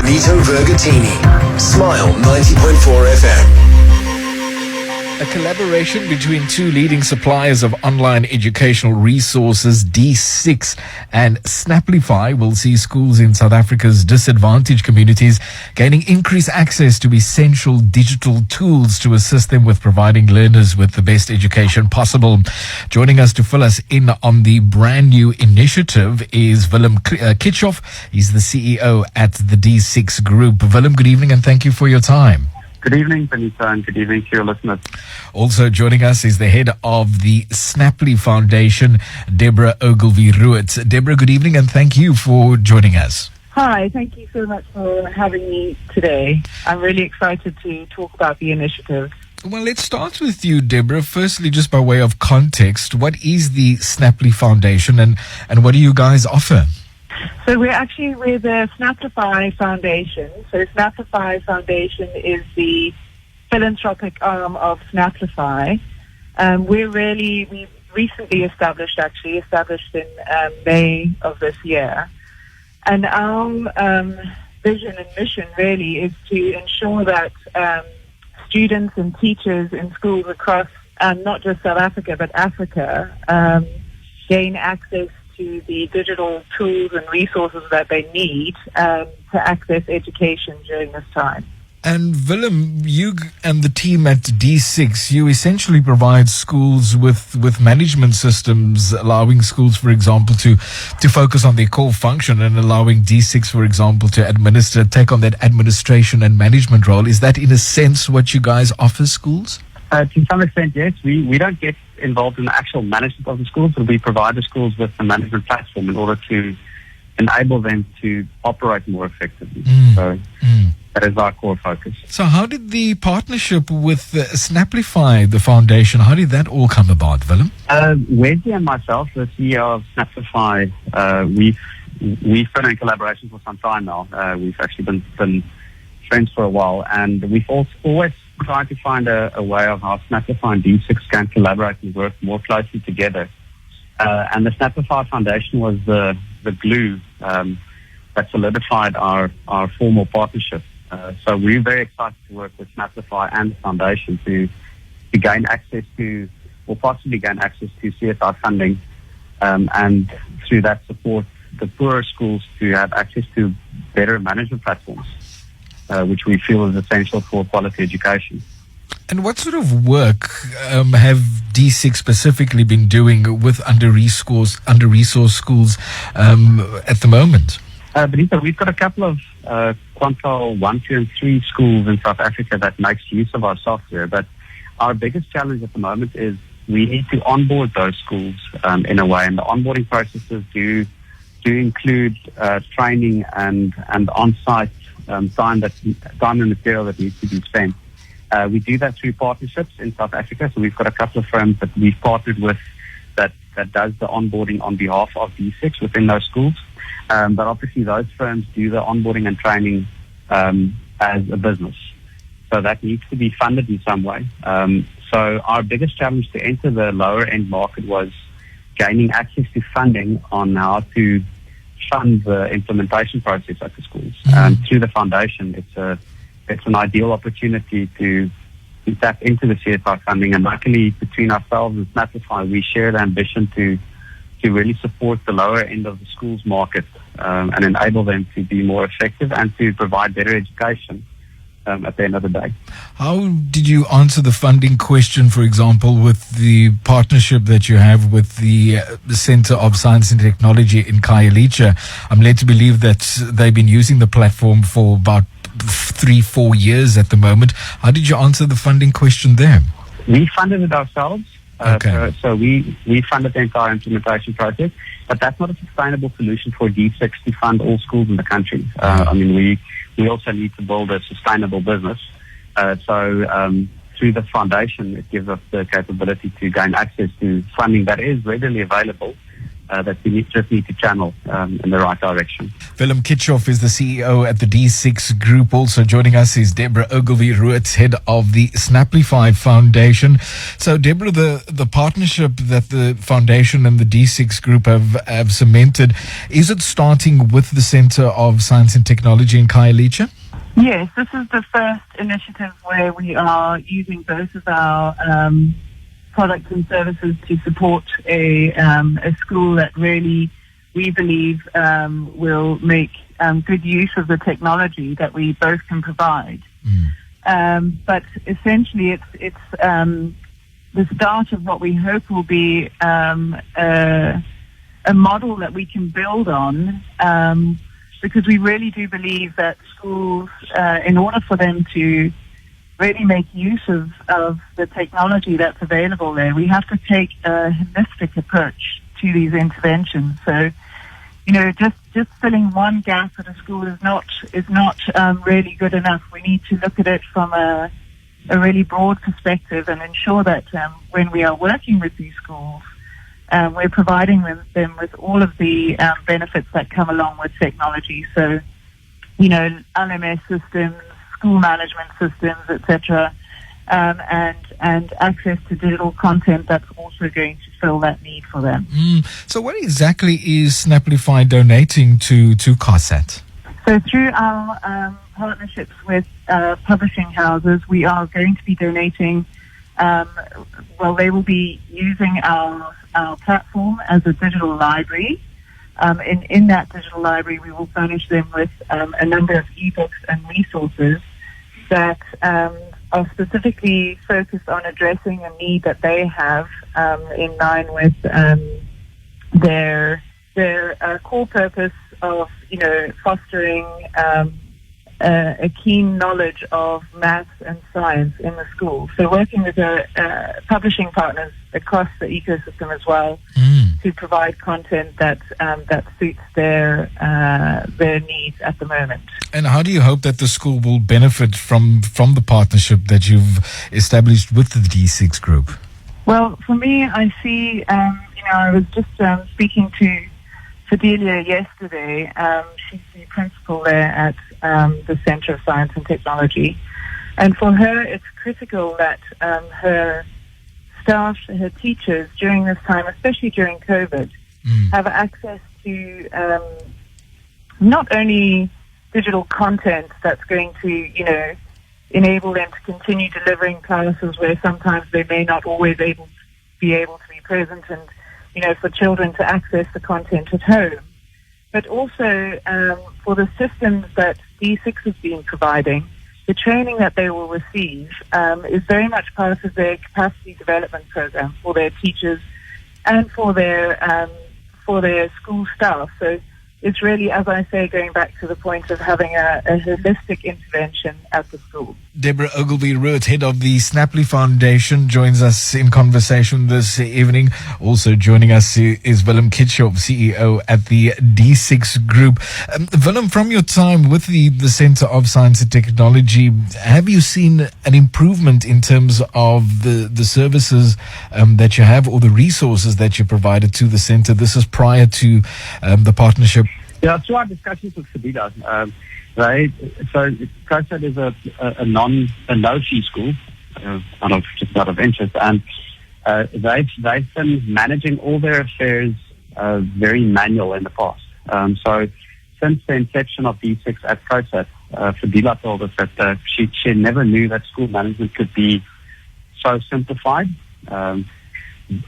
Benito Vergotine. Smile 90.4 FM. A collaboration between two leading suppliers of online educational resources, D6 and Snapplify, will see schools in South Africa's disadvantaged communities gaining increased access to essential digital tools to assist them with providing learners with the best education possible. Joining us to fill us in on the brand new initiative is Willem Kitshoff. He's the CEO at the D6 Group. Willem, good evening and thank you for your time. Good evening, Benito, and good evening to your listeners. Also joining us is the head of the Snapplify Foundation, Debra Ogilvie-Roodt. Debra, good evening and thank you for joining us. Hi, thank you so much for having me today. I'm really excited to talk about the initiative. Well, let's start with you, Debra. Firstly, just by way of context, what is the Snapplify Foundation and what do you guys offer? So we're the Snapplify Foundation. So Snapplify Foundation is the philanthropic arm of Snapplify. We recently established in May of this year. And our vision and mission really is to ensure that students and teachers in schools across not just South Africa but Africa gain access to the digital tools and resources that they need to access education during this time. And Willem, you and the team at D6, you essentially provide schools with management systems, allowing schools, for example, to focus on their core function and allowing D6, for example, to take on that administration and management role. Is that, in a sense, what you guys offer schools? To some extent, yes. We don't get involved in the actual management of the schools, but we provide the schools with the management platform in order to enable them to operate more effectively. So that is our core focus. So how did the partnership with Snapplify, the foundation, how did that all come about, Willem? Wesley and myself, the CEO of Snapplify, we've been in collaboration for some time now. We've actually been friends for a while, and we've always tried to find a way of how Snapplify and D6 can collaborate and work more closely together. And the Snapplify Foundation was the glue that solidified our formal partnership. So we're very excited to work with Snapplify and the Foundation to gain access to, or possibly gain access to CSI funding, and through that support the poorer schools to have access to better management platforms, which we feel is essential for quality education. And what sort of work have D6 specifically been doing with under-resourced schools at the moment? Benito, we've got a couple of quintile 1, 2, and 3 schools in South Africa that makes use of our software. But our biggest challenge at the moment is we need to onboard those schools in a way, and the onboarding processes do include training and on-site time and material that needs to be spent. We do that through partnerships in South Africa. So we've got a couple of firms that we've partnered with that does the onboarding on behalf of D6 within those schools. But obviously those firms do the onboarding and training as a business. So that needs to be funded in some way. So our biggest challenge to enter the lower end market was gaining access to funding on how to fund the implementation process at the schools. Through the foundation, it's an ideal opportunity to tap into the CSI funding, and luckily between ourselves and Snapplify, we share the ambition to really support the lower end of the schools market and enable them to be more effective and to provide better education at the end of the day. How did you answer the funding question, for example, with the partnership that you have with the Center of Science and Technology in Khayelitsha? I'm led to believe that they've been using the platform for about 3-4 years at the moment. How did you answer the funding question there? We funded it ourselves. Okay. So we funded the entire implementation project, but that's not a sustainable solution for D6 to fund all schools in the country. I mean, we also need to build a sustainable business. So through the foundation, it gives us the capability to gain access to funding that is readily available that we just need to channel in the right direction. Willem Kitshoff is the CEO at the D6 Group. Also joining us is Debra Ogilvie-Roodt, head of the Snapplify Foundation. So, Debra, the partnership that the foundation and the D6 Group have cemented, is it starting with the Centre of Science and Technology in Khayelitsha? Yes, this is the first initiative where we are using both of our products and services to support a school that really, we believe, will make good use of the technology that we both can provide. But essentially, it's the start of what we hope will be a model that we can build on, because we really do believe that schools, in order for them to really make use of the technology that's available there, we have to take a holistic approach to these interventions. So, just filling one gap at a school is not really good enough. We need to look at it from a really broad perspective and ensure that when we are working with these schools, we're providing them with all of the benefits that come along with technology. So, LMS systems, school management systems, etc., and access to digital content that's also going to fill that need for them. So what exactly is Snapplify donating to CASAT? So through our partnerships with publishing houses, we are going to be donating, they will be using our platform as a digital library. In that digital library, we will furnish them with a number of ebooks and resources that are specifically focused on addressing a need that they have in line with their core purpose of fostering a keen knowledge of maths and science in the school. So working with publishing partners across the ecosystem as well to provide content that suits their needs at the moment. And how do you hope that the school will benefit from the partnership that you've established with the D6 Group? Well, for me, I see, I was just speaking to Fidelia yesterday. She's the principal there at the Centre of Science and Technology. And for her, it's critical that her staff, her teachers, during this time, especially during COVID, have access to not only digital content that's going to, enable them to continue delivering classes where sometimes they may not always be able to be present, and for children to access the content at home, but also for the systems that D6 has been providing. The training that they will receive is very much part of their capacity development program for their teachers and for their school staff. So it's really, as I say, going back to the point of having a holistic intervention at the school. Debra Ogilvie-Roodt, head of the Snapplify Foundation, joins us in conversation this evening. Also joining us is Willem Kitshoff, CEO at the D6 Group. Willem, from your time with the Centre of Science and Technology, have you seen an improvement in terms of the services that you have or the resources that you provided to the centre? This is prior to the partnership. Yeah, through our discussions with Sabila, so COSAT is a no-fee school, out of interest, and they've been managing all their affairs very manual in the past. So since the inception of D6 at COSAT, Sabila told us that she never knew that school management could be so simplified.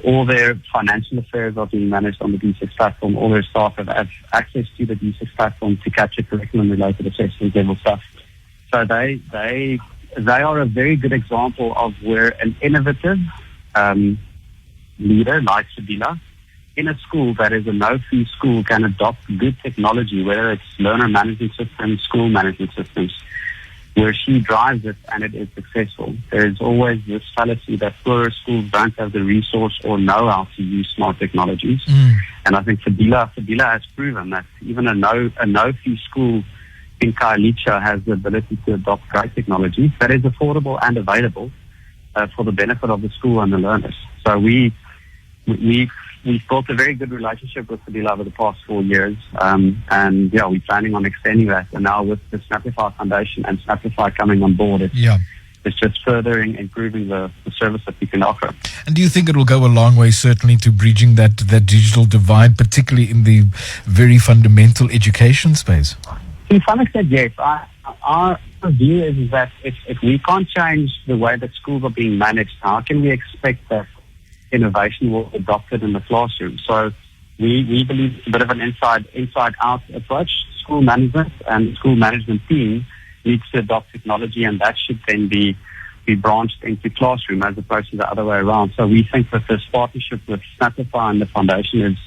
All their financial affairs are being managed on the D6 platform. All their staff have access to the D6 platform to capture curriculum-related assessment level stuff. So they are a very good example of where an innovative leader like Sabila in a school that is a no-fee school can adopt good technology, whether it's learner management systems, school management systems, where she drives it and it is successful. There is always this fallacy that poorer schools don't have the resource or know how to use smart technologies. And I think Sabila has proven that even a no-fee school in Khayelitsha has the ability to adopt great technology that is affordable and available for the benefit of the school and the learners. So we we've built a very good relationship with Sabila over the past 4 years, and yeah, we're planning on extending that. And now with the Snapplify Foundation and Snapplify coming on board, it's just furthering improving the service that we can offer. And do you think it will go a long way, certainly, to bridging that digital divide, particularly in the very fundamental education space? To some extent, yes. Our view is that if we can't change the way that schools are being managed, how can we expect that innovation will be adopted in the classroom? So we believe it's a bit of an inside-out approach. School management and school management team needs to adopt technology, and that should then be branched into classroom as opposed to the other way around. So we think that this partnership with Snapplify and the foundation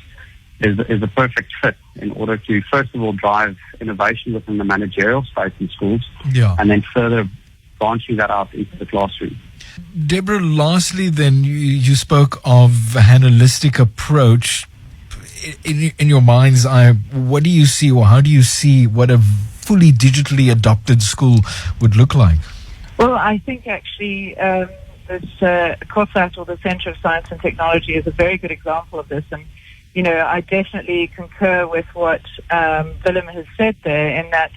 is a perfect fit in order to, first of all, drive innovation within the managerial space in schools, and then further branching that out into the classroom. Debra, lastly then, you spoke of a holistic approach. In your mind's eye, what do you see, or how do you see what a fully digitally adopted school would look like? Well, I think actually this COSAT, or the Centre of Science and Technology, is a very good example of this. And, you know, I definitely concur with what Willem has said there, in that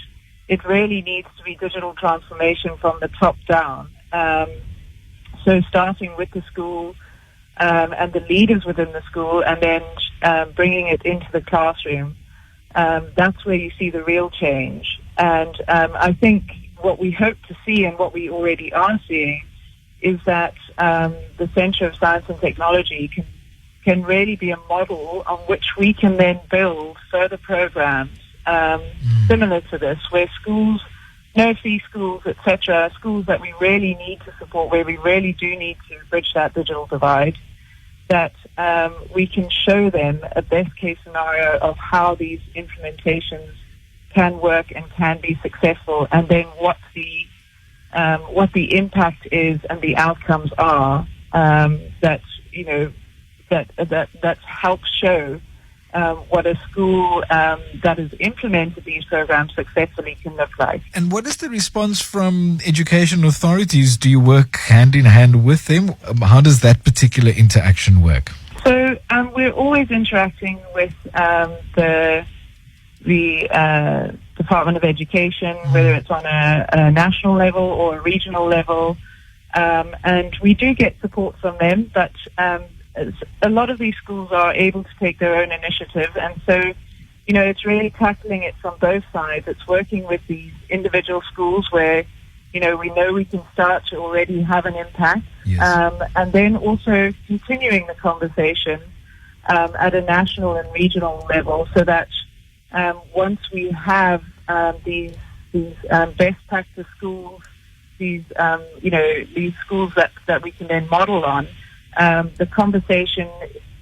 it really needs to be digital transformation from the top down. So starting with the school and the leaders within the school, and then bringing it into the classroom. That's where you see the real change. And I think what we hope to see, and what we already are seeing, is that the Centre of Science and Technology can really be a model on which we can then build further programs similar to this, where schools, nursery schools, etc., schools that we really need to support, where we really do need to bridge that digital divide, that we can show them a best case scenario of how these implementations can work and can be successful, and then what the impact is and the outcomes are, that helps show what a school that has implemented these programs successfully can look like. And what is the response from education authorities? Do you work hand in hand with them? How does that particular interaction work? So we're always interacting with the Department of Education, whether it's on a national level or a regional level, and we do get support from them, but a lot of these schools are able to take their own initiative, and so, you know, it's really tackling it from both sides. It's working with these individual schools where, you know we can start to already have an impact, and then also continuing the conversation at a national and regional level, so that once we have these best practice schools, these schools that we can then model on, the conversation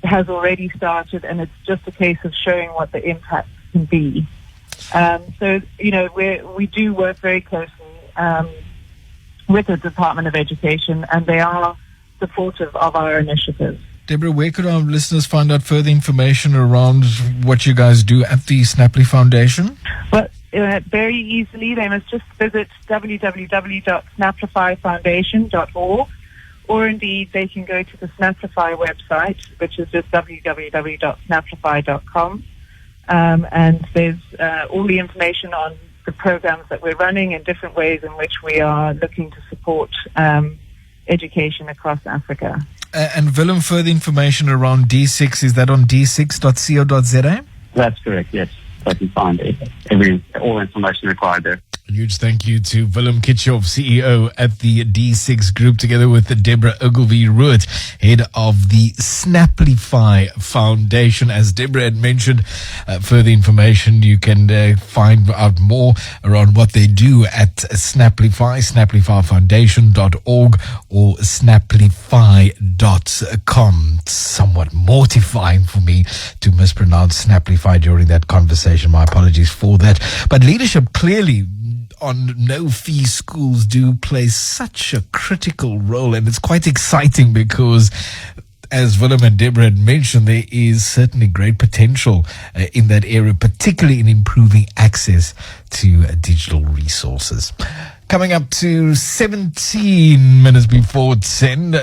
has already started, and it's just a case of showing what the impact can be. So, you know, we do work very closely with the Department of Education, and they are supportive of our initiatives. Debra, where could our listeners find out further information around what you guys do at the Snapplify Foundation? Well, very easily, they must just visit www.snapplifyfoundation.org, or indeed they can go to the Snapplify website, which is just www.snapplify.com, and there's all the information on the programs that we're running and different ways in which we are looking to support education across Africa. And Willem, further information around D6, is that on d6.co.za? That's correct, yes. So you can find all information required there. A huge thank you to Willem Kitshoff, CEO at the D6 Group, together with Debra Ogilvie-Roodt, head of the Snapplify Foundation. As Debra had mentioned, further information, you can find out more around what they do at Snapplify, snapplifyfoundation.org or snapplify.com. Somewhat mortifying for me to mispronounce Snapplify during that conversation. My apologies for that. But leadership clearly on no-fee schools do play such a critical role, and it's quite exciting because, as Willem and Debra had mentioned, there is certainly great potential in that area, particularly in improving access to digital resources. Coming up to 17 minutes before 10.